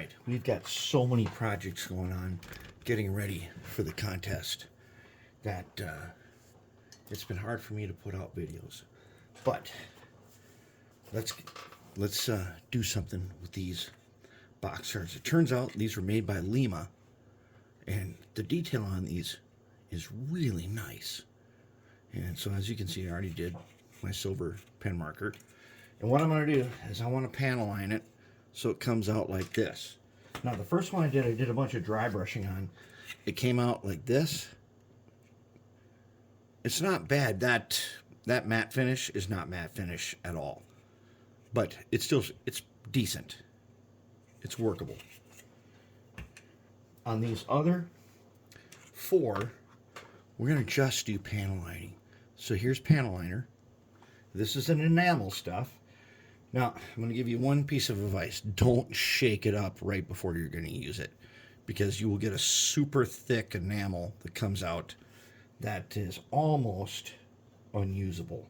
right, we've got so many projects going on getting ready for the contest that it's been hard for me to put out videos. But let's do something with these Boxcars. It turns out these were made by Lima, and the detail on these is really nice. And so as you can see, I already did my silver pen marker. And what I'm going to do is I want to panel line it so it comes out like this. Now the first one I did a bunch of dry brushing on. It came out like this. It's not bad. That matte finish is not matte finish at all. But it's decent. It's workable. On these other 4, we're going to just do panel lining. So here's panel liner. This is an enamel stuff. Now, I'm going to give you one piece of advice. Don't shake it up right before you're going to use it, because you will get a super thick enamel that comes out that is almost unusable.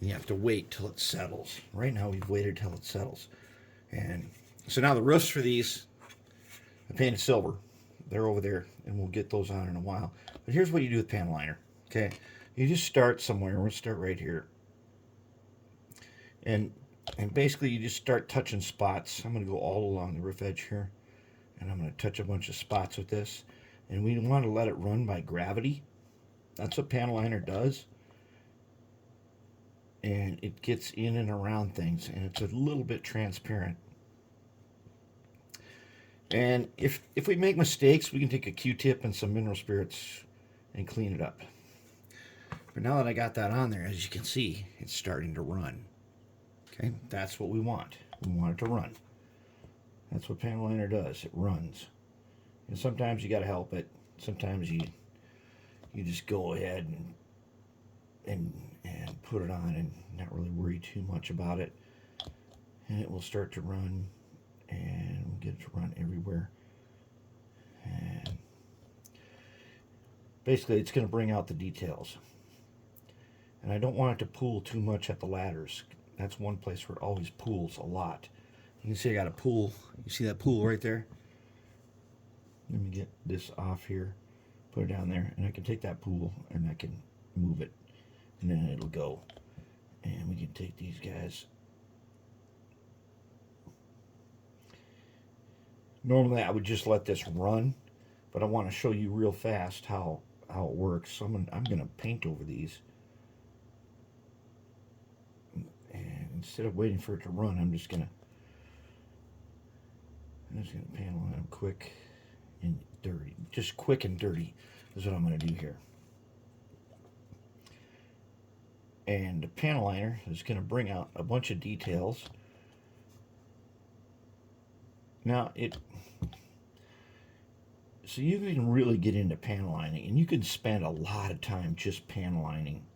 And you have to wait till it settles. Right now, we've waited till it settles. And so now the roofs for these, I painted silver. They're over there, and we'll get those on in a while. But here's what you do with panel liner, okay? You just start somewhere. We'll start right here. And basically, you just start touching spots. I'm going to go all along the roof edge here, and I'm going to touch a bunch of spots with this. And we want to let it run by gravity. That's what panel liner does. And it gets in and around things, and it's a little bit transparent. And if we make mistakes, we can take a Q-tip and some mineral spirits and clean it up. But now that I got that on there, as you can see, it's starting to run. Okay, that's what we want. We want it to run. That's what panel liner does. It runs. And sometimes you got to help it. Sometimes you just go ahead and put it on and not really worry too much about it. And it will start to run, and we'll get it to run everywhere. And basically, it's going to bring out the details. And I don't want it to pool too much at the ladders. That's one place where it always pools a lot. You can see I got a pool. You see that pool right there? Let me get this off here, put it down there, and I can take that pool and I can move it, and then it'll go. And we can take these guys. Normally I would just let this run, but I want to show you real fast how it works. So I'm gonna paint over these. And instead of waiting for it to run, I'm just gonna panel line them quick and dirty. Just quick and dirty is what I'm gonna do here. And the panel liner is gonna bring out a bunch of details. Now so you can really get into panel lining, and you can spend a lot of time just panel lining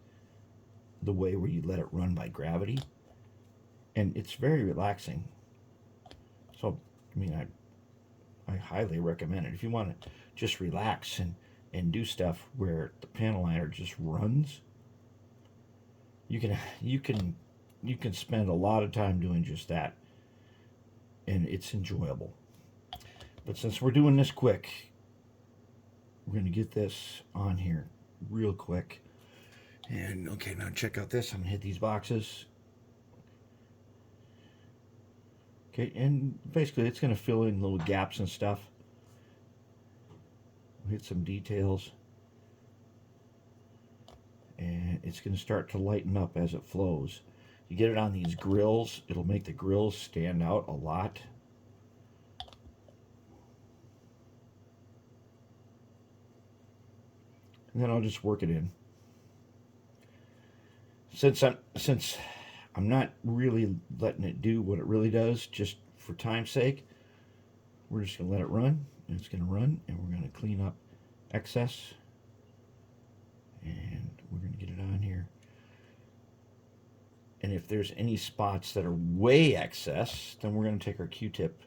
the way where you let it run by gravity, and it's very relaxing. So I mean, I highly recommend it if you want to just relax and do stuff where the panel liner just runs. You can spend a lot of time doing just that, and it's enjoyable. But since we're doing this quick, we're going to get this on here real quick. And okay, now check out this. I'm gonna hit these boxes. Okay, and basically it's gonna fill in little gaps and stuff. We'll hit some details. And it's gonna start to lighten up as it flows. You get it on these grills, it'll make the grills stand out a lot. And then I'll just work it in. Since I'm not really letting it do what it really does, just for time's sake, we're just going to let it run, and it's going to run, and we're going to clean up excess, and we're going to get it on here. And if there's any spots that are way excess, then we're going to take our Q-tip,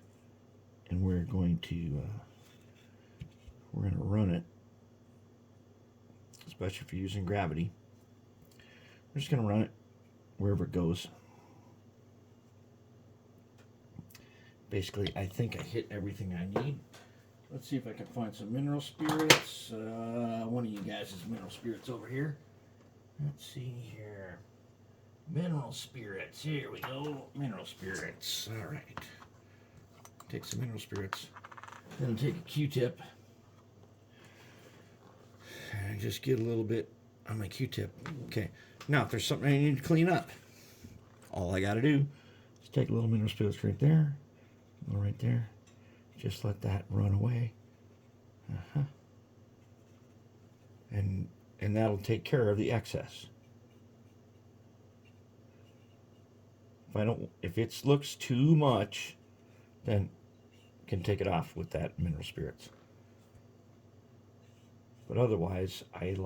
and we're going to run it, especially if you're using gravity. We're just going to run it wherever it goes. basically, I think I hit everything I need. Let's see if I can find some mineral spirits. One of you guys is mineral spirits over here. Let's see here. Mineral spirits. Here we go. Mineral spirits. All right. Take some mineral spirits. Then take a Q-tip. And just get a little bit on my Q-tip. Okay. Now, if there's something I need to clean up, all I got to do is take a little mineral spirits right there. A little right there. Just let that run away. And that'll take care of the excess. If it looks too much, then can take it off with that mineral spirits. But otherwise, I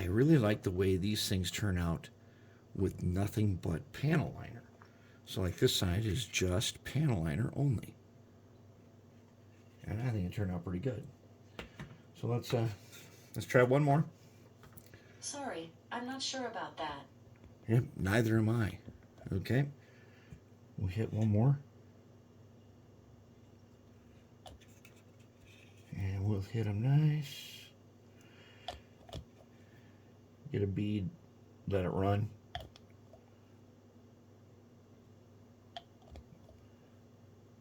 really like the way these things turn out with nothing but panel liner. So like this side is just panel liner only. And I think it turned out pretty good. So let's try one more. Sorry, I'm not sure about that. Yep, neither am I. Okay. We'll hit one more. And we'll hit them nice. Get a bead, let it run.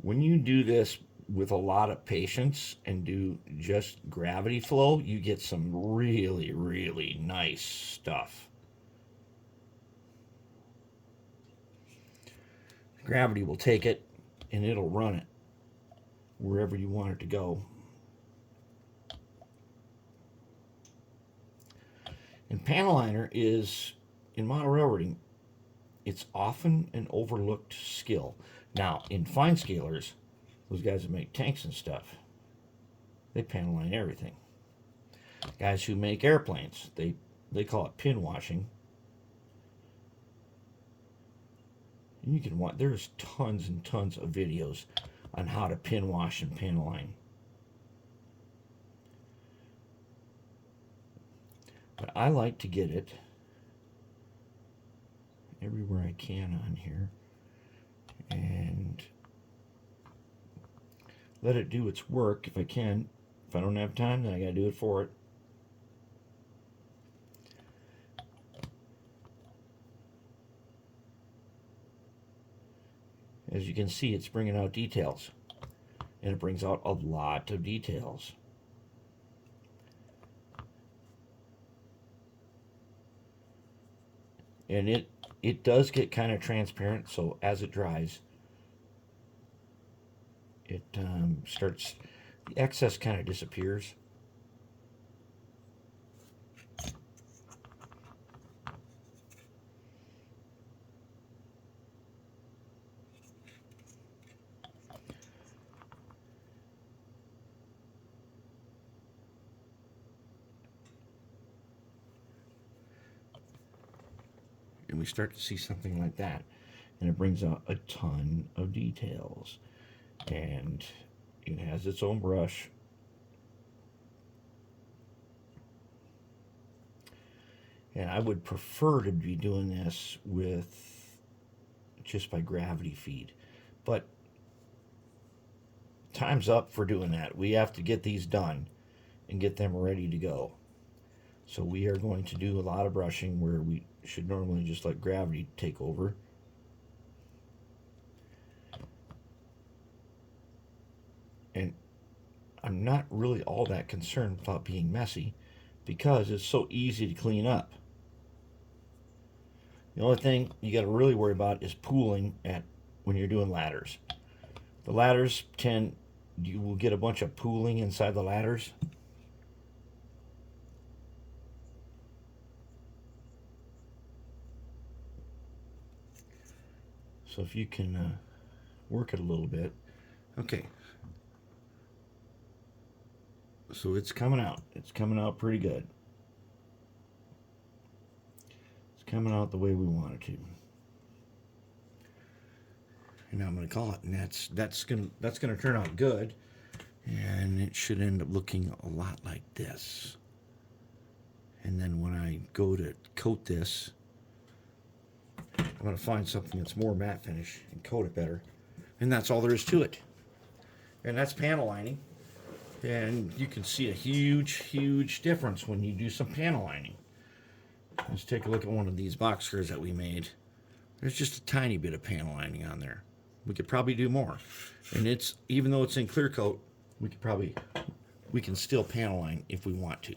When you do this with a lot of patience and do just gravity flow, you get some really, really nice stuff. Gravity will take it and it'll run it wherever you want it to go. And panel liner is, in model railroading, it's often an overlooked skill. Now, in fine scalers, those guys that make tanks and stuff, they panel line everything. Guys who make airplanes, they call it pin washing. And you can watch, there's tons and tons of videos on how to pin wash and panel line. But I like to get it everywhere I can on here and let it do its work if I can. If I don't have time, then I got to do it for it. As you can see, it's bringing out details, and it brings out a lot of details. And it does get kind of transparent, so as it dries, it starts, the excess kind of disappears. And we start to see something like that, and it brings out a ton of details, and it has its own brush. And I would prefer to be doing this with just by gravity feed, but time's up for doing that. We have to get these done and get them ready to go. So we are going to do a lot of brushing where we should normally just let gravity take over. And I'm not really all that concerned about being messy because it's so easy to clean up. The only thing you got to really worry about is pooling when you're doing ladders. The ladders you will get a bunch of pooling inside the ladders. So if you can work it a little bit. Okay. So it's coming out. It's coming out pretty good. It's coming out the way we want it to. And now I'm going to call it, and that's going to turn out good, and it should end up looking a lot like this. And then when I go to coat this, I'm going to find something that's more matte finish and coat it better. And that's all there is to it. And that's panel lining. And you can see a huge difference when you do some panel lining. Let's take a look at one of these boxcars that we made. There's just a tiny bit of panel lining on there. We could probably do more. And it's, even though it's in clear coat, we can still panel line if we want to.